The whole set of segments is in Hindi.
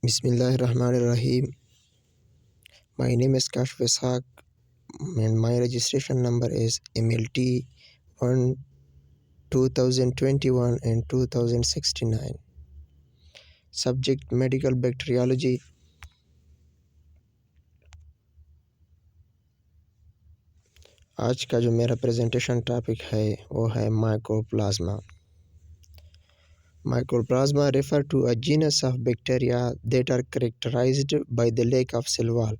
Bismillahirrahmanirrahim. My name is Kashf Ishaq and my registration number is MLT 1 2021 and 2069. Subject medical bacteriology. आज का जो मेरा प्रेजेंटेशन टॉपिक है वो है mycoplasma. Mycoplasma refer to a genus of bacteria that are characterized by the lack of cell wall.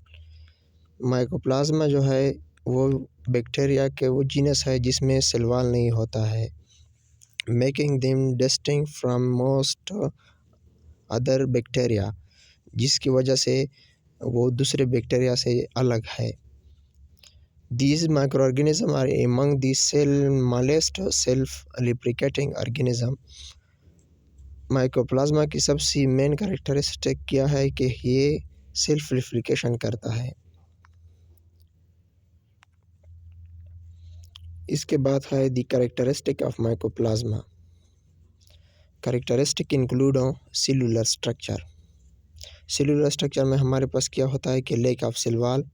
Mycoplasma जो है वो बैक्टीरिया के वो जीनस है जिसमें सेल वॉल नहीं होता है, making them distinct from most other bacteria, जिसकी वजह से वो दूसरे बैक्टीरिया से अलग है. These microorganisms are among the smallest self-replicating organism. Mycoplasma की सबसे मेन कैरेक्टरिस्टिक क्या है कि ये सेल्फ रिप्लिकेशन करता है. इसके बाद है the characteristic of mycoplasma. Characteristic include cellular structure. Cellular structure में हमारे पास क्या होता है कि लेक ऑफ सेल वॉल,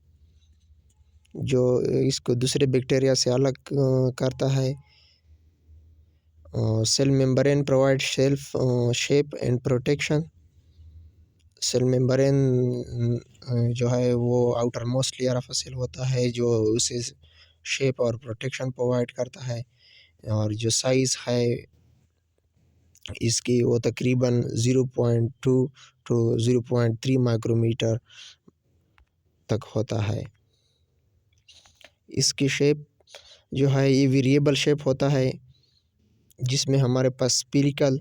जो इसको दूसरे बैक्टीरिया से अलग करता है. Cell membrane provide self shape and protection. Cell membrane जो है वो outer most layer of cell होता है जो उसे शेप और प्रोटेक्शन प्रोवाइड करता है. और जो साइज़ है इसकी वो तकरीबन 0.2 टू 0.3 माइक्रोमीटर तक होता है. इसकी शेप जो है ये वेरिएबल शेप होता है, जिसमें हमारे पास स्पिरिकल,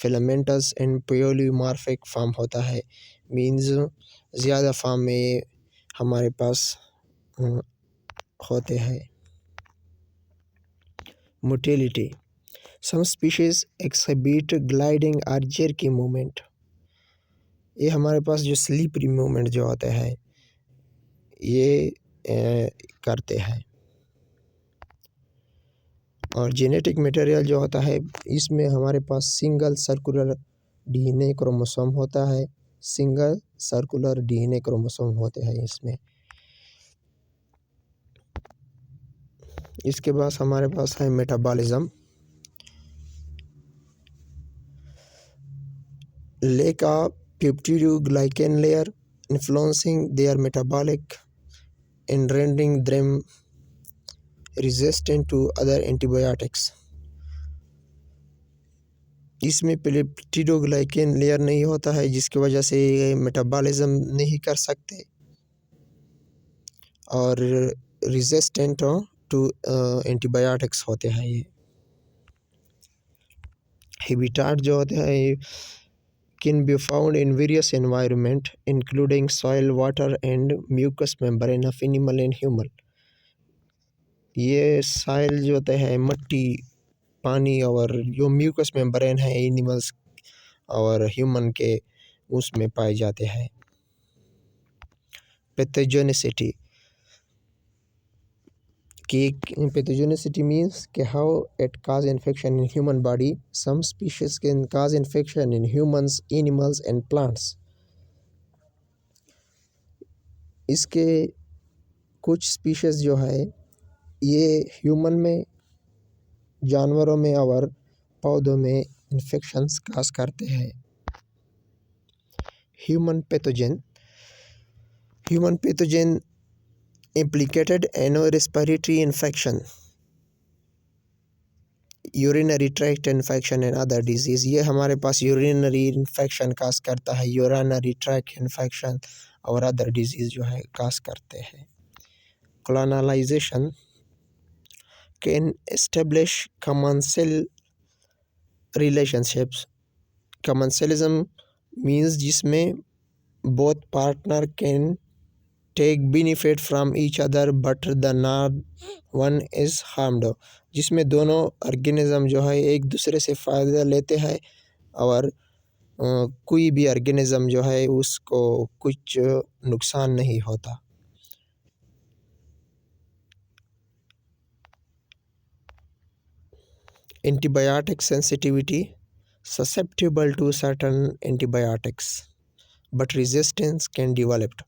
फिलामेंटस एंड पोलियोमॉर्फिक फॉर्म होता है. मीन्स ज़्यादा फॉर्म में हमारे पास होते हैं. मोटिलिटी. सम स्पीशीज़ एक्सिबिट ग्लाइडिंग और jerky मूवमेंट. ये हमारे पास जो स्लीपरी मूवमेंट जो होते हैं ये करते हैं. और जेनेटिक मटेरियल जो होता है इसमें हमारे पास सिंगल सर्कुलर डीएनए क्रोमोसोम होता है. सिंगल सर्कुलर डीएनए क्रोमोसोम होते हैं इसमें. इसके बाद हमारे पास है metabolism. Lake of peptidoglycan layer influencing their metabolic and rendering them resistant to other antibiotics. इसमें पेप्टिडोग्लाइकेन लेयर नहीं होता है जिसकी वजह से ये मेटाबॉलिज्म नहीं कर सकते और रेजिस्टेंट टू एंटीबायोटिक्स होते हैं. ये हैबिटेट जो होते हैं ये can be found in various environment including soil, water and mucous membrane of animal and human. ये साइल जो होते हैं मट्टी, पानी और जो म्यूकस मेम्ब्रेन है एनिमल्स और ह्यूमन के उसमें पाए जाते हैं. पैथोजेनिसिटी कि पैथोजेनिसिटी मीन्स कि how it cause infection in human body. Some species can cause infection in humans, animals and plants. इसके कुछ स्पीशीज जो है ये ह्यूमन में, जानवरों में और पौधों में इन्फेक्शंस काज करते हैं. Human pathogen. Human pathogen implicated respiratory infection, urinary tract infection and other disease. ये हमारे पास यूरिनरी इन्फेक्शन काज करता है, यूरिनरी ट्रैक्ट इन्फेक्शन और अदर डिजीज़ जो है काज करते हैं. colonization can establish commensal relationships. commensalism means जिसमें both partner can take benefit from each other but the not one is harmed. जिसमें दोनों ऑर्गेनिज्म जो है एक दूसरे से फ़ायदा लेते हैं और कोई भी ऑर्गेनिज्म जो है उसको कुछ नुकसान नहीं होता. Antibiotic sensitivity. susceptible to certain antibiotics. But resistance can developed.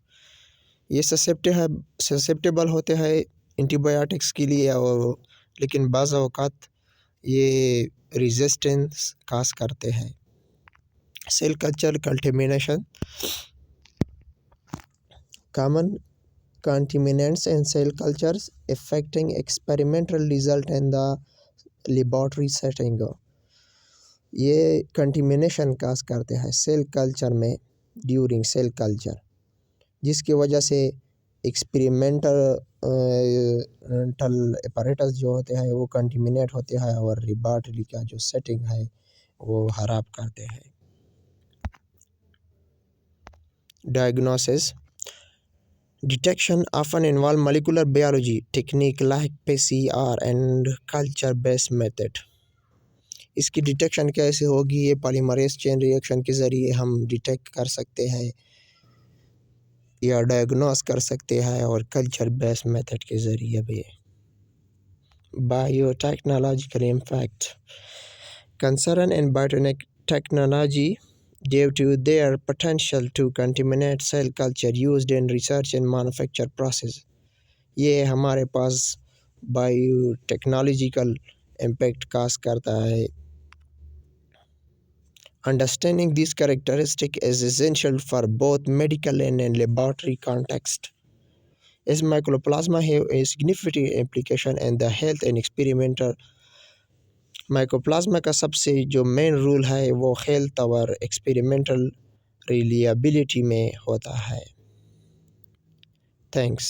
ये ससेप्टेबल होते हैं एंटीबायोटिक्स के लिए, और लेकिन बाज़ औक़ात ये रेजिस्टेंस काज करते हैं। Cell culture contamination, common contaminants in cell cultures affecting experimental result in the laboratory setting। ये कंटिमिनेशन काज करते हैं सेल कल्चर में ड्यूरिंग सेल कल्चर, जिसकी वजह से एक्सपेरिमेंटल अपैरेटस जो होते हैं वो कंटिमिनेट होते हैं और लेबॉरेटरी का जो सेटिंग है वो खराब करते हैं। Diagnosis, detection often involve molecular biology technique like PCR and culture based method। इसकी डिटेक्शन कैसे होगी? ये पॉलीमरेज चेन रिएक्शन के ज़रिए हम डिटेक्ट कर सकते हैं या डायग्नोस कर सकते हैं, और कल्चर बेस्ड मेथड के ज़रिए भी। Biotechnological impact, concern in biotechnology due to their potential to contaminate cell culture used in research and manufacture process। ये हमारे पास बायोटेक्नोलॉजिकल इम्पैक्ट काज करता है। Understanding this characteristic is essential for both medical and laboratory context, as mycoplasma have a significant implication in the health and experimental। Mycoplasma का सबसे जो मेन रूल है वो हेल्थ और एक्सपेरिमेंटल रिलायबिलिटी में होता है। थैंक्स।